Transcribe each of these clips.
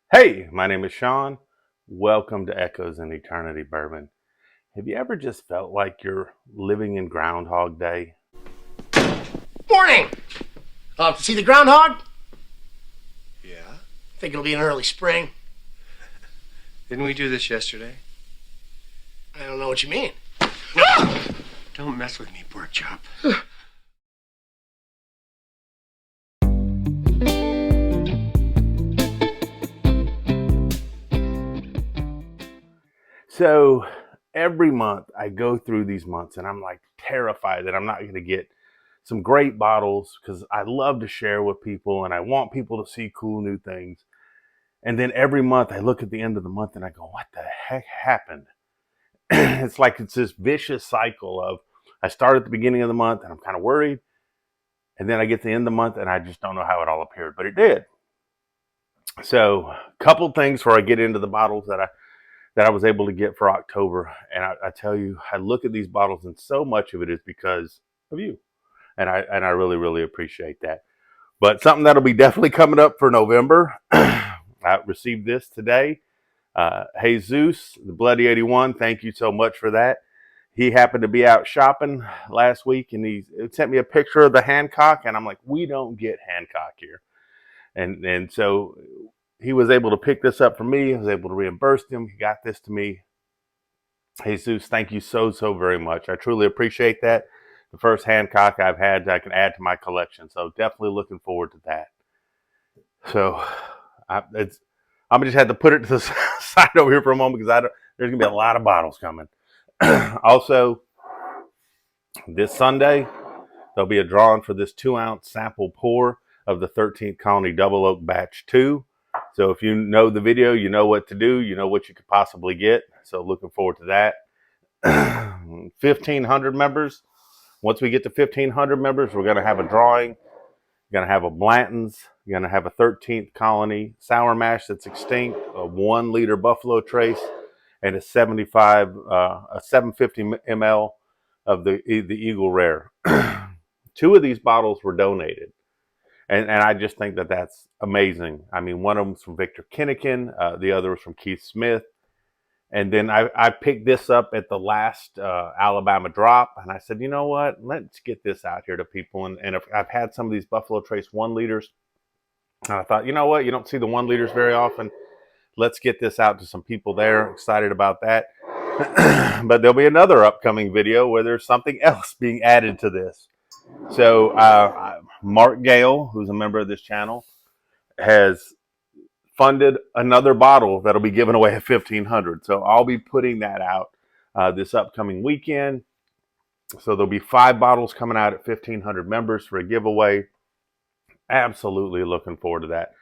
Hey, my name is Sean. Welcome to Echoes in Eternity Bourbon. Have you ever just felt like you're living in Groundhog Day? Morning! See the groundhog? Yeah? Think it'll be an early spring. Didn't we do this yesterday? I don't know what you mean. Don't mess with me, pork chop. So every month I go through these months and I'm like terrified that I'm not going to get some great bottles because I love to share with people and I want people to see cool new things. And then every month I look at the end of the month and I go, what the heck happened? It's like it's this vicious cycle of I start at the beginning of the month and I'm kind of worried. And then I get to the end of the month and I just don't know how it all appeared, but it did. So a couple things before I get into the bottles that I was able to get for October. And I tell you, I look at these bottles and so much of it is because of you. And I really, really appreciate that. But something that'll be definitely coming up for November. I received this today. Jesus, the Bloody 81, thank you so much for that. He happened to be out shopping last week and he sent me a picture of the Hancock. And I'm like, we don't get Hancock here. And so he was able to pick this up for me. I was able to reimburse him. He got this to me. Jesus, thank you so very much. I truly appreciate that. The first Hancock I've had that I can add to my collection. So definitely looking forward to that. So I'm just had to put it to the side over here for a moment because there's going to be a lot of bottles coming. Also, this Sunday, there'll be a drawing for this 2-ounce sample pour of the 13th Colony Double Oak Batch 2. So if you know the video, you know what to do. You know what you could possibly get. So looking forward to that. 1,500 members. Once we get to 1,500 members, we're going to have a drawing. We're going to have a Blanton's. We're going to have a 13th Colony Sour Mash that's extinct, a 1 liter Buffalo Trace, and a 750 ml of the Eagle Rare. 2 of these bottles were donated. And I just think that that's amazing. I mean, one of them was from Victor Kinnikin. The other was from Keith Smith. And then I picked this up at the last Alabama drop. And I said, you know what? Let's get this out here to people. And if I've had some of these Buffalo Trace 1 liters. And I thought, you know what? You don't see the 1 liters very often. Let's get this out to some people there. Excited about that. But there'll be another upcoming video where there's something else being added to this. So Mark Gale, who's a member of this channel, has funded another bottle that'll be given away at 1,500. So I'll be putting that out this upcoming weekend. So there'll be 5 bottles coming out at 1,500 members for a giveaway. Absolutely looking forward to that.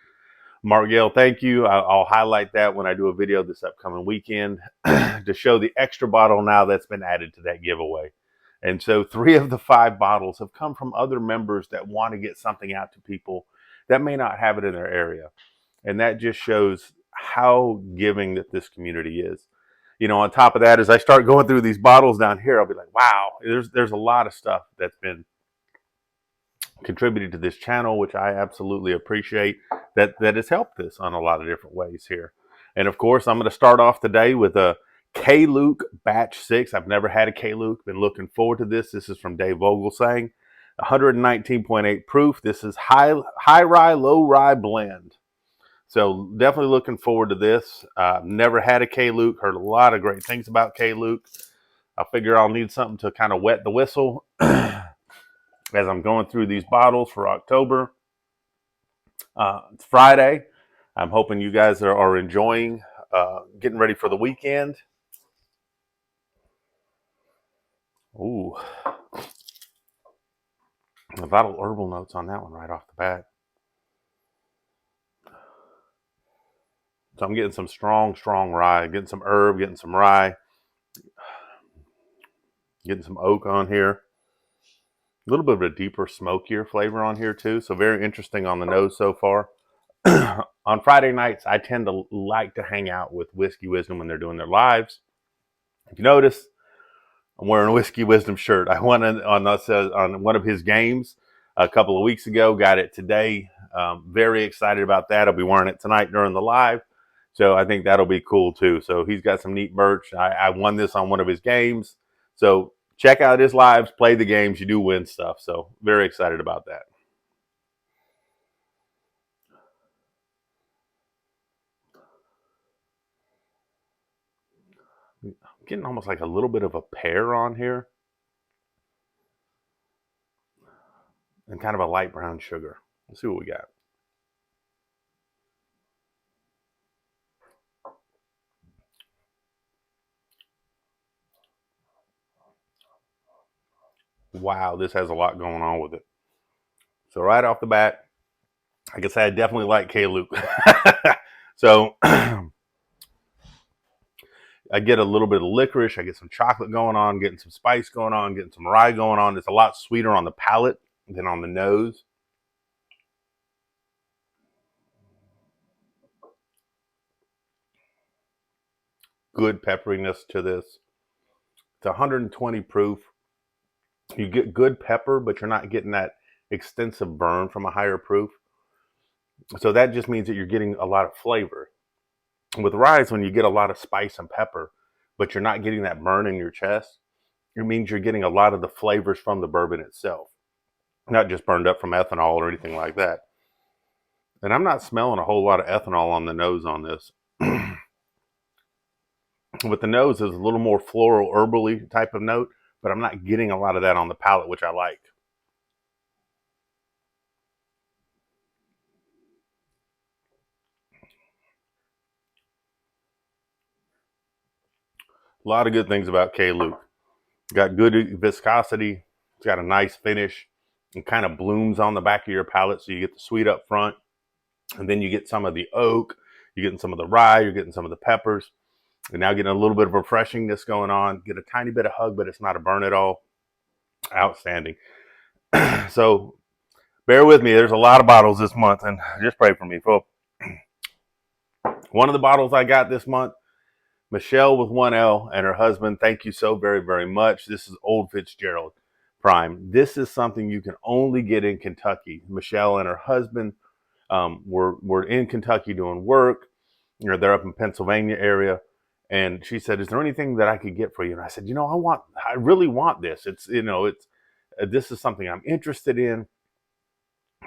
Mark Gale, thank you. I'll highlight that when I do a video this upcoming weekend to show the extra bottle now that's been added to that giveaway. And so 3 of the 5 bottles have come from other members that want to get something out to people that may not have it in their area. And that just shows how giving that this community is. You know, on top of that, as I start going through these bottles down here, I'll be like, wow, there's a lot of stuff that's been contributed to this channel, which I absolutely appreciate that has helped this on a lot of different ways here. And of course, I'm going to start off today with a K-Luke Batch 6. I've never had a K-Luke. Been looking forward to this. This is from Dave Vogelsang. 119.8 proof. This is high rye, low rye blend. So definitely looking forward to this. Never had a K-Luke. Heard a lot of great things about K-Luke. I figure I'll need something to kind of wet the whistle as I'm going through these bottles for October. It's Friday. I'm hoping you guys are enjoying getting ready for the weekend. Ooh. A lot of herbal notes on that one right off the bat. So I'm getting some strong rye, getting some herb, getting some rye, getting some oak on here. A little bit of a deeper, smokier flavor on here too. So very interesting on the nose so far. On Friday nights, I tend to like to hang out with Whiskey Wisdom when they're doing their lives. If you notice, I'm wearing a Whiskey Wisdom shirt. I won on one of his games a couple of weeks ago. Got it today. Very excited about that. I'll be wearing it tonight during the live. So I think that'll be cool too. So he's got some neat merch. I won this on one of his games. So check out his lives, play the games. You do win stuff. So very excited about that. I'm getting almost like a little bit of a pear on here and kind of a light brown sugar. Let's see what we got. Wow, this has a lot going on with it. So right off the bat, I can say I definitely like K-Luke. So I get a little bit of licorice. I get some chocolate going on, getting some spice going on, getting some rye going on. It's a lot sweeter on the palate than on the nose. Good pepperiness to this. It's 120 proof. You get good pepper, but you're not getting that extensive burn from a higher proof. So that just means that you're getting a lot of flavor. With rye, when you get a lot of spice and pepper, but you're not getting that burn in your chest, it means you're getting a lot of the flavors from the bourbon itself, not just burned up from ethanol or anything like that. And I'm not smelling a whole lot of ethanol on the nose on this. With the nose, there's a little more floral, herbally type of note, but I'm not getting a lot of that on the palate, which I like. A lot of good things about K-Luke. Got good viscosity. It's got a nice finish. It kind of blooms on the back of your palate, so you get the sweet up front, and then you get some of the oak. You're getting some of the rye. You're getting some of the peppers. You're now getting a little bit of refreshingness going on. Get a tiny bit of hug, but it's not a burn at all. Outstanding. So bear with me. There's a lot of bottles this month, and just pray for me, folks. One of the bottles I got this month, Michelle with 1L and her husband, thank you so very, very much. This is Old Fitzgerald Prime. This is something you can only get in Kentucky. Michelle and her husband were in Kentucky doing work. They're up in Pennsylvania area. And she said, is there anything that I could get for you? And I said, I really want this. This is something I'm interested in.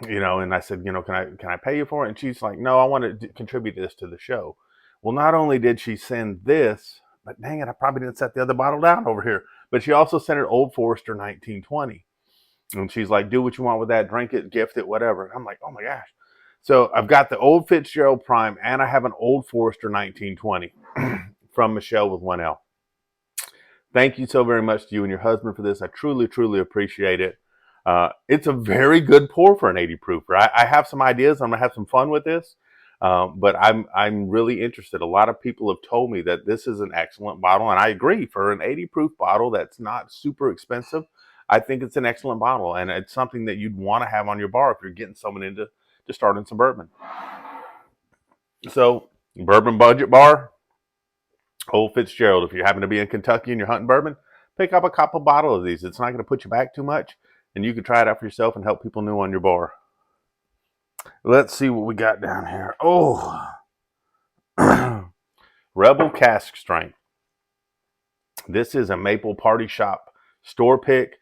And I said, can I pay you for it? And she's like, no, I want to contribute this to the show. Well, not only did she send this, but dang it, I probably didn't set the other bottle down over here. But she also sent an Old Forester 1920. And she's like, do what you want with that, drink it, gift it, whatever. And I'm like, oh my gosh. So I've got the Old Fitzgerald Prime and I have an Old Forester 1920 from Michelle with 1L. Thank you so very much to you and your husband for this. I truly, truly appreciate it. It's a very good pour for an 80 proofer. I have some ideas. I'm gonna have some fun with this, but I'm really interested. A lot of people have told me that this is an excellent bottle, and I agree. For an 80 proof bottle that's not super expensive, I think it's an excellent bottle, and it's something that you'd want to have on your bar if you're getting someone into starting some bourbon. So, bourbon budget bar, Old Fitzgerald. If you happen to be in Kentucky and you're hunting bourbon, pick up a couple bottle of these. It's not going to put you back too much, and you can try it out for yourself and help people new on your bar. Let's see what we got down here. Oh, Rebel Cask Strength. This is a Maple Party Shop store pick.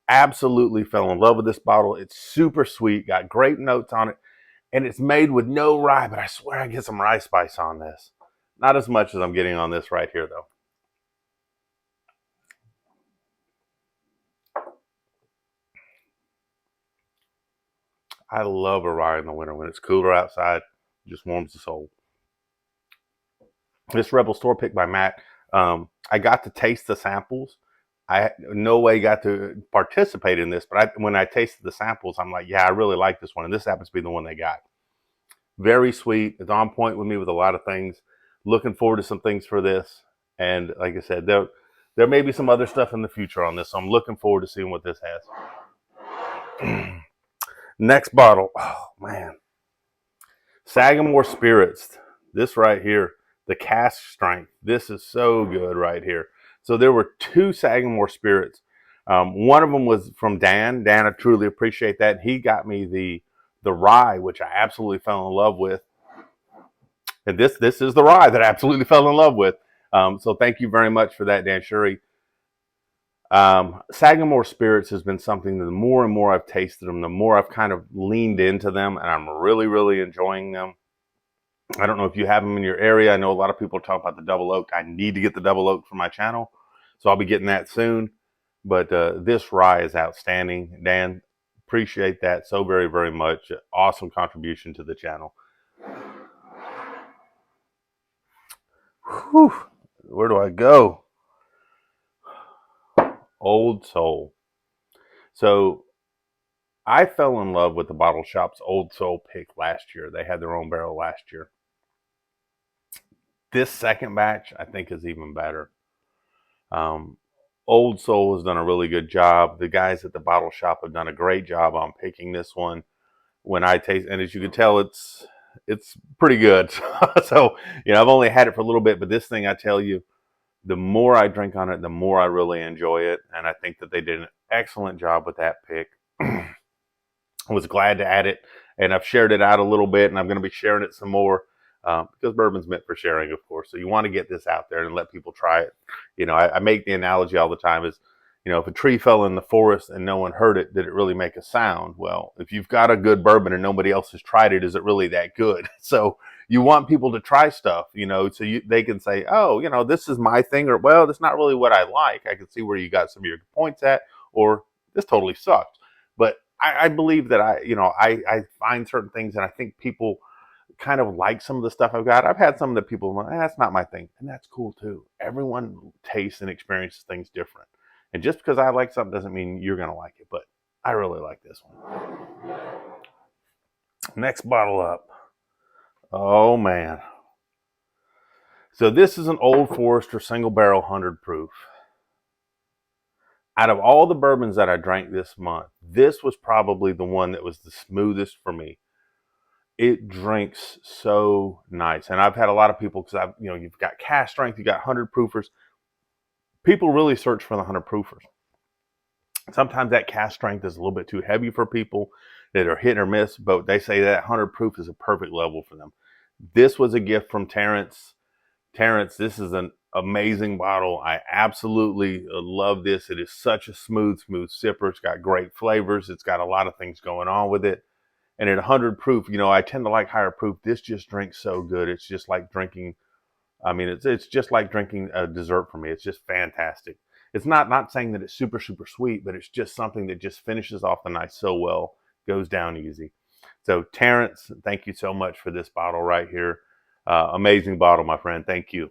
Absolutely fell in love with this bottle. It's super sweet, got great notes on it, and it's made with no rye, but I swear I get some rye spice on this. Not as much as I'm getting on this right here, though. I love a rye in the winter. When it's cooler outside, it just warms the soul. This Rebel store pick by Matt, I got to taste the samples. I no way got to participate in this, but when I tasted the samples, I'm like, yeah, I really like this one. And this happens to be the one they got. Very sweet. It's on point with me with a lot of things. Looking forward to some things for this. And like I said, there may be some other stuff in the future on this. So I'm looking forward to seeing what this has. Next bottle. Oh, man. Sagamore Spirits. This right here. The Cask Strength. This is so good right here. So there were two Sagamore Spirits. One of them was from Dan. Dan, I truly appreciate that. He got me the rye, which I absolutely fell in love with. And this is the rye that I absolutely fell in love with. So thank you very much for that, Dan Shuri. Sagamore Spirits has been something that the more and more I've tasted them, the more I've kind of leaned into them, and I'm really, really enjoying them. I don't know if you have them in your area. I know a lot of people are talking about the double oak. I need to get the double oak for my channel, so I'll be getting that soon. But this rye is outstanding. Dan, appreciate that so very, very much. Awesome contribution to the channel. Whew. Where do I go? Old Soul. So I fell in love with the Bottle Shop's Old Soul pick last year. They had their own barrel last year. This second batch, I think, is even better. Old Soul has done a really good job. The guys at the Bottle Shop have done a great job on picking this one. When I taste, and as you can tell, it's pretty good. So, I've only had it for a little bit, but this thing, I tell you, the more I drink on it, the more I really enjoy it. And I think that they did an excellent job with that pick. I was glad to add it, and I've shared it out a little bit, and I'm going to be sharing it some more because bourbon's meant for sharing, of course. So you want to get this out there and let people try it. I make the analogy all the time is, if a tree fell in the forest and no one heard it, did it really make a sound? Well, if you've got a good bourbon and nobody else has tried it, is it really that good? So you want people to try stuff, so they can say, oh, this is my thing, or, well, that's not really what I like. I can see where you got some of your points at, or this totally sucks. But I believe that I find certain things, and I think people kind of like some of the stuff I've got. I've had some of the people, that's not my thing, and that's cool too. Everyone tastes and experiences things different. And just because I like something doesn't mean you're going to like it, but I really like this one. Next bottle up. Oh, man. So this is an Old Forester single barrel 100 proof. Out of all the bourbons that I drank this month, this was probably the one that was the smoothest for me. It drinks so nice. And I've had a lot of people, because you've got cask strength, you've got 100 proofers. People really search for the 100 proofers. Sometimes that cask strength is a little bit too heavy for people that are hit or miss, but they say that 100 proof is a perfect level for them. This was a gift from Terrence. Terrence, this is an amazing bottle. I absolutely love this. It is such a smooth sipper. It's got great flavors. It's got a lot of things going on with it. And at 100 proof, I tend to like higher proof. This just drinks so good. It's just like drinking, it's just like drinking a dessert for me. It's just fantastic. It's not saying that it's super, super sweet, but it's just something that just finishes off the night so well, goes down easy. So Terrence, thank you so much for this bottle right here. Amazing bottle, my friend. Thank you.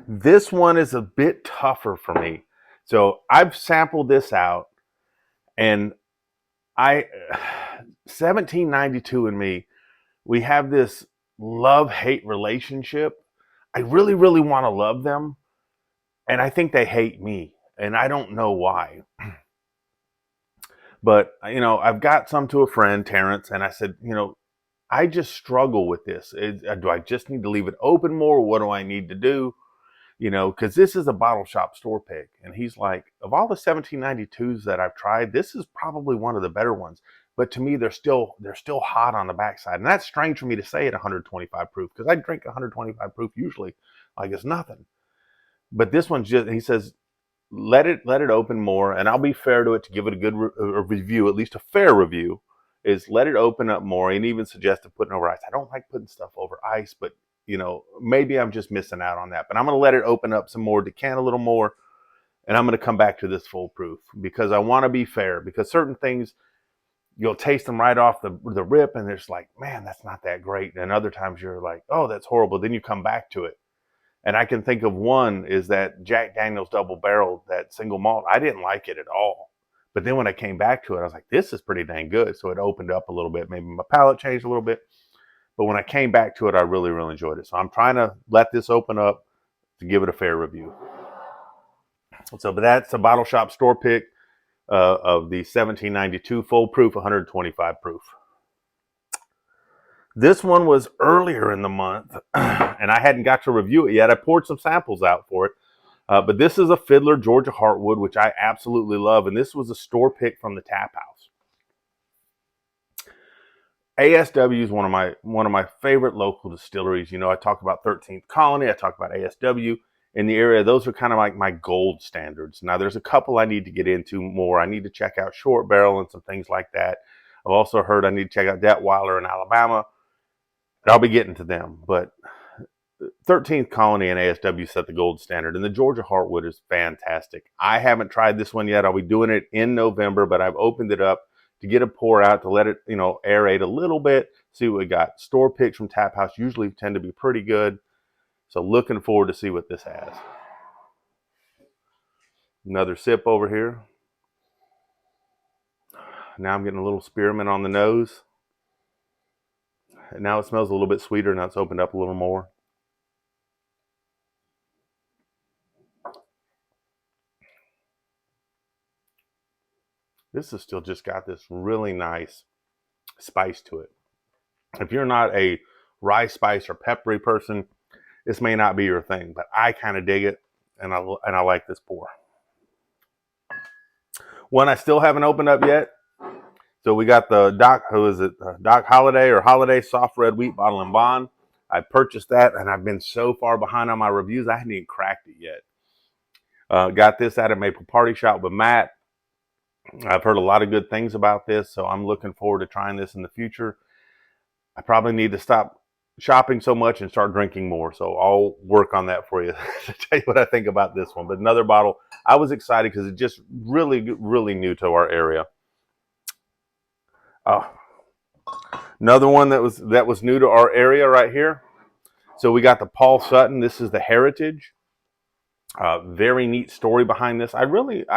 This one is a bit tougher for me. So I've sampled this out, and 1792 and me, we have this love-hate relationship. I really, really want to love them, and I think they hate me, and I don't know why. But, I've got some to a friend, Terrence, and I said, I just struggle with this. Do I just need to leave it open more? What do I need to do? Because this is a bottle shop store pick. And he's like, of all the 1792s that I've tried, this is probably one of the better ones. But to me, they're still hot on the backside. And that's strange for me to say at 125 proof, because I drink 125 proof usually like it's nothing. But this one's just, he says, let it open more, and I'll be fair to it to give it a good review, at least a fair review, is let it open up more, and even suggested putting over ice. I don't like putting stuff over ice, but maybe I'm just missing out on that. But I'm going to let it open up some more, decant a little more, and I'm going to come back to this full proof because I want to be fair, because certain things, you'll taste them right off the rip, and it's like, man, that's not that great. And other times you're like, oh, that's horrible. Then you come back to it. And I can think of one is that Jack Daniel's Double Barrel, that single malt. I didn't like it at all. But then when I came back to it, I was like, this is pretty dang good. So it opened up a little bit. Maybe my palate changed a little bit. But when I came back to it, I really, really enjoyed it. So I'm trying to let this open up to give it a fair review. So, but that's a bottle shop store pick of the 1792 full proof, 125 proof. This one was earlier in the month, and I hadn't got to review it yet. I poured some samples out for it. But this is a Fiddler Georgia Heartwood, which I absolutely love. And this was a store pick from the Tap House. ASW is one of my favorite local distilleries. You know, I talk about 13th Colony, I talk about ASW in the area. Those are kind of like my gold standards. Now, there's a couple I need to get into more. I need to check out Short Barrel and some things like that. I've also heard I need to check out Detweiler in Alabama. And I'll be getting to them. But 13th Colony and ASW set the gold standard, and the Georgia Heartwood is fantastic. I haven't tried this one yet. I'll be doing it in November, but I've opened it up to get a pour out, to let it, aerate a little bit, see what we got. Store picks from Tap House usually tend to be pretty good. So looking forward to see what this has. Another sip over here. Now I'm getting a little spearmint on the nose. And now it smells a little bit sweeter. Now it's opened up a little more. This has still just got this really nice spice to it. If you're not a rye spice or peppery person, this may not be your thing, but I kind of dig it, and I like this pour. One I still haven't opened up yet. So we got the Doc Holiday or Holiday Soft Red Wheat Bottle and Bond. I purchased that, and I've been so far behind on my reviews, I hadn't even cracked it yet. Got this at a Maple Party Shop with Matt. I've heard a lot of good things about this, so I'm looking forward to trying this in the future. I probably need to stop shopping so much and start drinking more, so I'll work on that for you to tell you what I think about this one. But another bottle, I was excited because it's just really, really new to our area. Another one that was new to our area right here. So we got the Paul Sutton. This is the Heritage. Very neat story behind this. I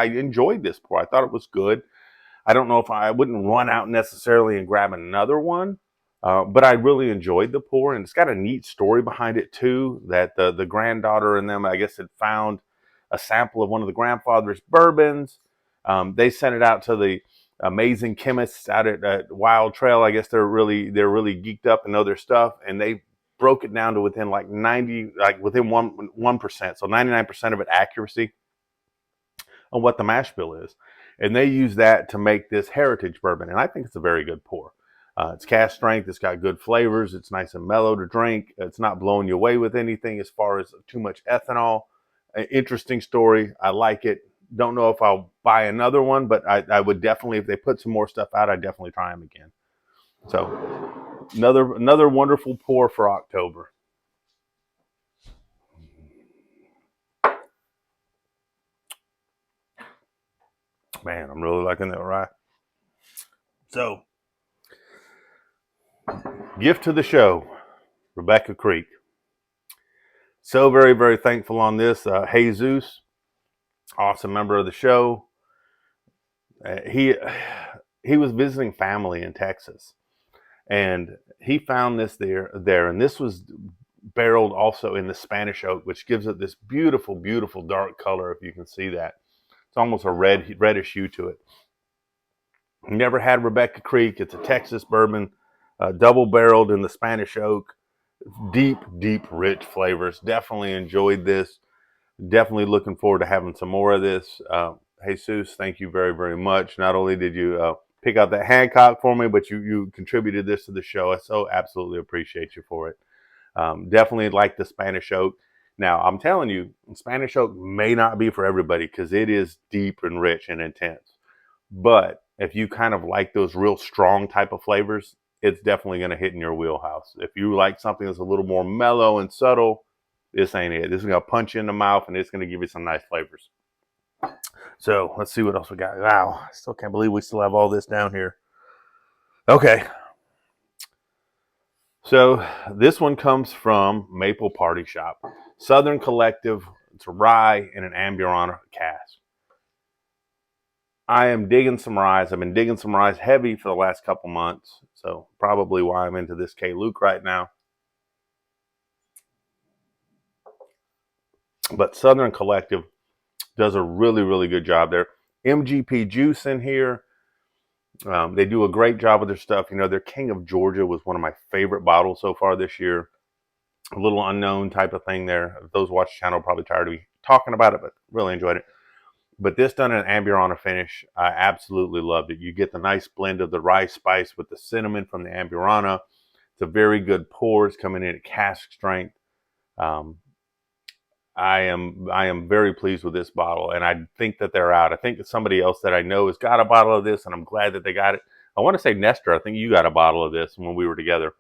enjoyed this pour. I thought it was good. I don't know if I wouldn't run out necessarily and grab another one, but I really enjoyed the pour, and it's got a neat story behind it too. That the granddaughter and them, I guess, had found a sample of one of the grandfather's bourbons. They sent it out to the amazing chemists out at Wild Trail. I guess they're really geeked up and know their stuff, and they broke it down to within within 1%, so 99% of it accuracy on what the mash bill is, and they use that to make this Heritage bourbon, and I think it's a very good pour. It's cask strength. It's got good flavors. It's nice and mellow to drink. It's not blowing you away with anything as far as too much ethanol. Interesting story. I like it. Don't know if I'll buy another one, but I would definitely, if they put some more stuff out, I'd definitely try them again. So another wonderful pour for October. Man, I'm really liking that rye. So, gift to the show, Rebecca Creek. So very, very thankful on this. Jesus, awesome member of the show. He was visiting family in Texas, and he found this there, and this was barreled also in the Spanish oak, which gives it this beautiful, beautiful dark color. If you can see that, it's almost a reddish hue to it. Never had Rebecca Creek. It's a Texas bourbon, double barreled in the Spanish oak. Deep, deep, rich flavors. Definitely enjoyed this. Definitely looking forward to having some more of this. Jesus, thank you very, very much. Not only did you pick out that Hancock for me, but you contributed this to the show. I so absolutely appreciate you for it. Definitely like the Spanish oak. Now, I'm telling you, Spanish oak may not be for everybody because it is deep and rich and intense. But if you kind of like those real strong type of flavors, it's definitely going to hit in your wheelhouse. If you like something that's a little more mellow and subtle, this ain't it. This is going to punch you in the mouth, and it's going to give you some nice flavors. So let's see what else we got. Wow, I still can't believe we still have all this down here. Okay. So this one comes from Maple Party Shop. Southern Collective. It's a rye in an Amburana cask. I am digging some ryes. I've been digging some ryes heavy for the last couple months. So probably why I'm into this K. Luke right now. But Southern Collective does a really, really good job there. MGP Juice in here. They do a great job with their stuff. You know, their King of Georgia was one of my favorite bottles so far this year. A little unknown type of thing there. Those watch the channel are probably tired of me talking about it, but really enjoyed it. But this done in an Amburana finish, I absolutely loved it. You get the nice blend of the rye spice with the cinnamon from the Amburana. It's a very good pour. It's coming in at cask strength. Um, I am very pleased with this bottle, and I think that they're out. I think that somebody else that I know has got a bottle of this, and I'm glad that they got it. I want to say Nestor. I think you got a bottle of this when we were together.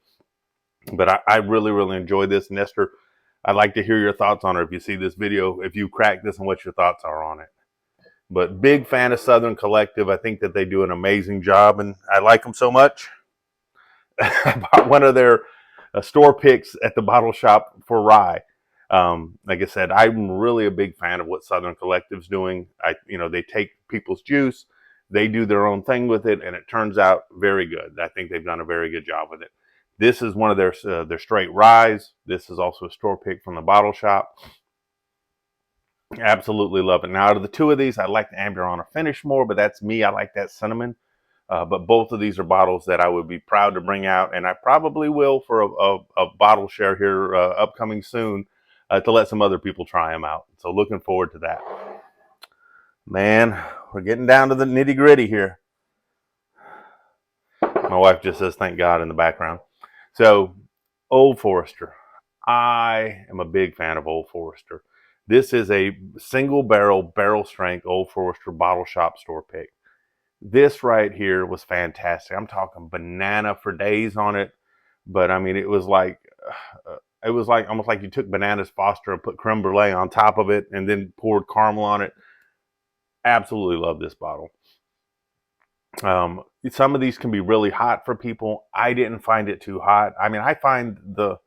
But I really, really enjoyed this. Nestor, I'd like to hear your thoughts on it if you see this video, if you crack this and what your thoughts are on it. But big fan of Southern Collective. I think that they do an amazing job, and I like them so much. I bought one of their store picks at the bottle shop for rye. Like I said, I'm really a big fan of what Southern Collective's doing. They take people's juice, they do their own thing with it, and it turns out very good. I think they've done a very good job with it. This is one of their straight ryes. This is also a store pick from the bottle shop. Absolutely love it. Now, out of the two of these, I like the Amburana finish more, but that's me. I like that cinnamon. But both of these are bottles that I would be proud to bring out, and I probably will for a bottle share here upcoming soon to let some other people try them out. So looking forward to that. Man, we're getting down to the nitty gritty here. My wife just says, thank God in the background. So, Old Forester. I am a big fan of Old Forester. This is a single barrel strength Old Forester bottle shop store pick. This right here was fantastic. I'm talking banana for days on it. But I mean, it was like almost like you took bananas Foster and put creme brulee on top of it and then poured caramel on it. Absolutely love this bottle. Some of these can be really hot for people. I didn't find it too hot. I mean, I find the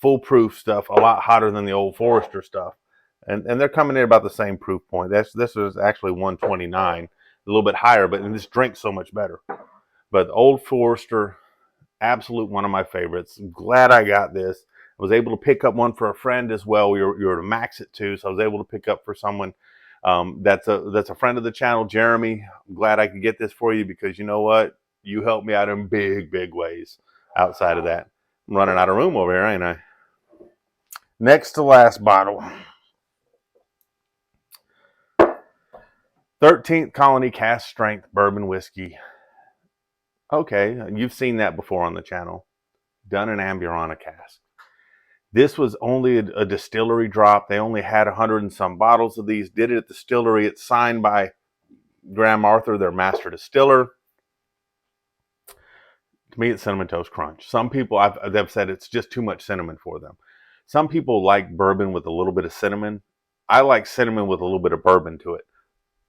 foolproof stuff a lot hotter than the Old Forester stuff. And they're coming in about the same proof point. This is actually 129, a little bit higher, but this drinks so much better. But Old Forester, absolute one of my favorites. Glad I got this. I was able to pick up one for a friend as well. We were to max it too, so I was able to pick up for someone that's a friend of the channel, Jeremy. I'm glad I could get this for you because you know what? You helped me out in big, big ways outside of that. I'm running out of room over here, ain't I? Next to last bottle. 13th Colony Cask Strength Bourbon Whiskey. Okay, you've seen that before on the channel. Done in Amburana cask. This was only a distillery drop. They only had 100 and some bottles of these. Did it at the distillery. It's signed by Graham Arthur, their master distiller. To me, it's Cinnamon Toast Crunch. Some people they've said it's just too much cinnamon for them. Some people like bourbon with a little bit of cinnamon. I like cinnamon with a little bit of bourbon to it.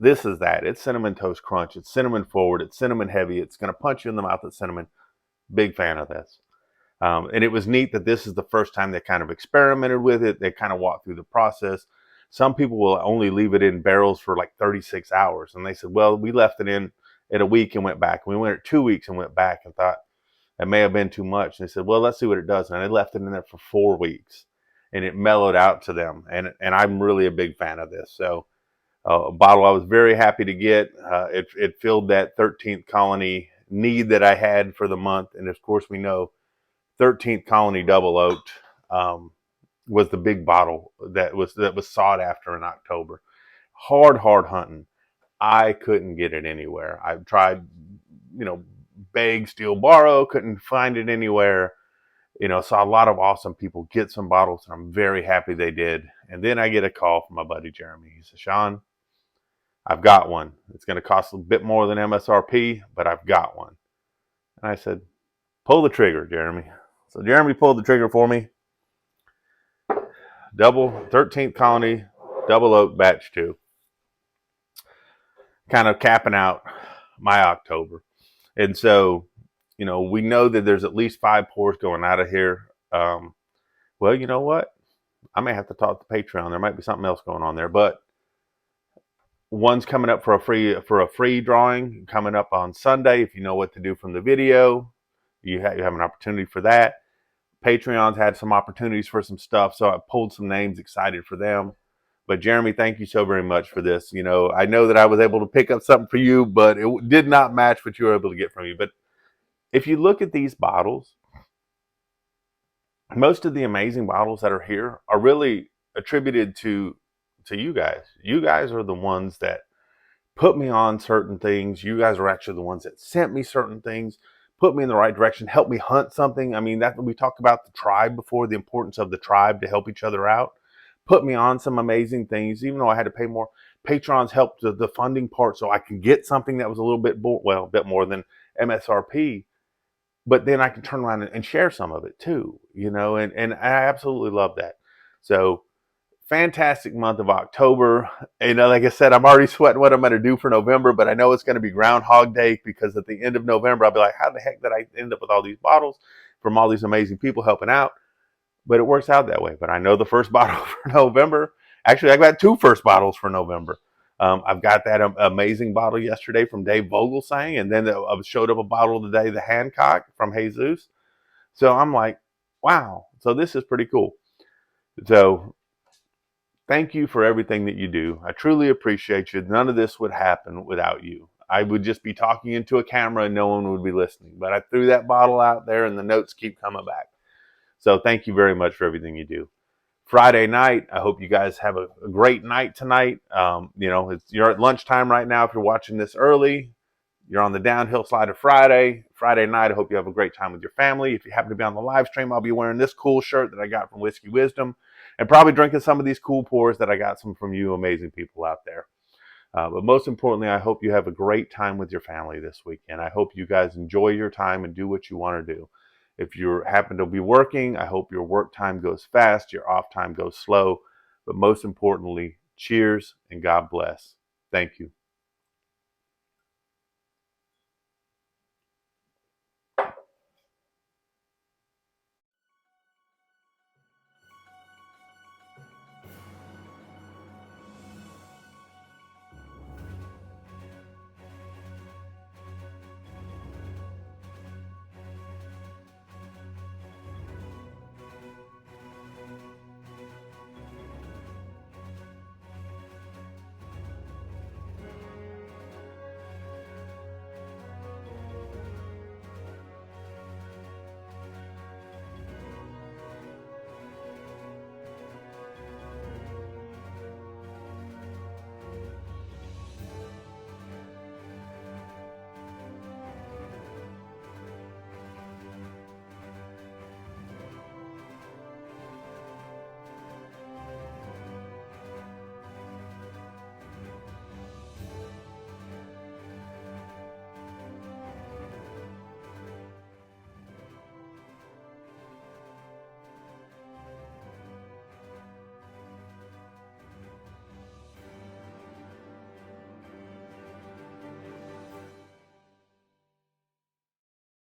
This is that. It's Cinnamon Toast Crunch. It's cinnamon forward. It's cinnamon heavy. It's going to punch you in the mouth with cinnamon. Big fan of this. And it was neat that this is the first time they kind of experimented with it. They kind of walked through the process. Some people will only leave it in barrels for like 36 hours. And they said, well, we left it in at a week and went back. We went at 2 weeks and went back and thought it may have been too much. And they said, well, let's see what it does. And they left it in there for 4 weeks. And it mellowed out to them. And I'm really a big fan of this. So a bottle I was very happy to get. It filled that 13th Colony need that I had for the month. And of course, we know 13th Colony Double Oaked was the big bottle that was sought after in October. Hard hunting. I couldn't get it anywhere. I've tried, beg, steal, borrow. Couldn't find it anywhere. Saw a lot of awesome people get some bottles, and I'm very happy they did. And then I get a call from my buddy Jeremy. He says, Sean, I've got one. It's going to cost a bit more than MSRP, but I've got one. And I said, pull the trigger, Jeremy. So Jeremy pulled the trigger for me. 13th Colony, Double Oak Batch 2. Kind of capping out my October. And so, we know that there's at least 5 pours going out of here. Well, you know what? I may have to talk to Patreon. There might be something else going on there. But one's coming up for a free drawing coming up on Sunday. If you know what to do from the video, you have an opportunity for that. Patreon's had some opportunities for some stuff, so I pulled some names, excited for them. But Jeremy, thank you so very much for this. I know that I was able to pick up something for you, but it did not match what you were able to get from me. But if you look at these bottles, most of the amazing bottles that are here are really attributed to you guys. You guys are the ones that put me on certain things. You guys are actually the ones that sent me certain things, put me in the right direction, help me hunt something. I mean, that we talked about the tribe before, the importance of the tribe to help each other out. Put me on some amazing things, even though I had to pay more. Patrons helped the funding part so I can get something that was a little bit a bit more than MSRP, but then I can turn around and share some of it too, and I absolutely love that. So fantastic month of October. And like I said, I'm already sweating what I'm going to do for November, but I know it's going to be Groundhog Day because at the end of November, I'll be like, how the heck did I end up with all these bottles from all these amazing people helping out? But it works out that way. But I know the first bottle for November. Actually, I got two first bottles for November. I've got that amazing bottle yesterday from Dave Vogelsang, and then showed up a bottle today, the Hancock from Jesus. So I'm like, wow. So this is pretty cool. So thank you for everything that you do. I truly appreciate you. None of this would happen without you. I would just be talking into a camera and no one would be listening. But I threw that bottle out there and the notes keep coming back. So thank you very much for everything you do. Friday night, I hope you guys have a great night tonight. You're at lunchtime right now if you're watching this early. You're on the downhill slide of Friday. Friday night, I hope you have a great time with your family. If you happen to be on the live stream, I'll be wearing this cool shirt that I got from Whiskey Wisdom and probably drinking some of these cool pours that I got some from you amazing people out there. But most importantly, I hope you have a great time with your family this weekend. I hope you guys enjoy your time and do what you want to do. If you happen to be working, I hope your work time goes fast, your off time goes slow. But most importantly, cheers and God bless. Thank you.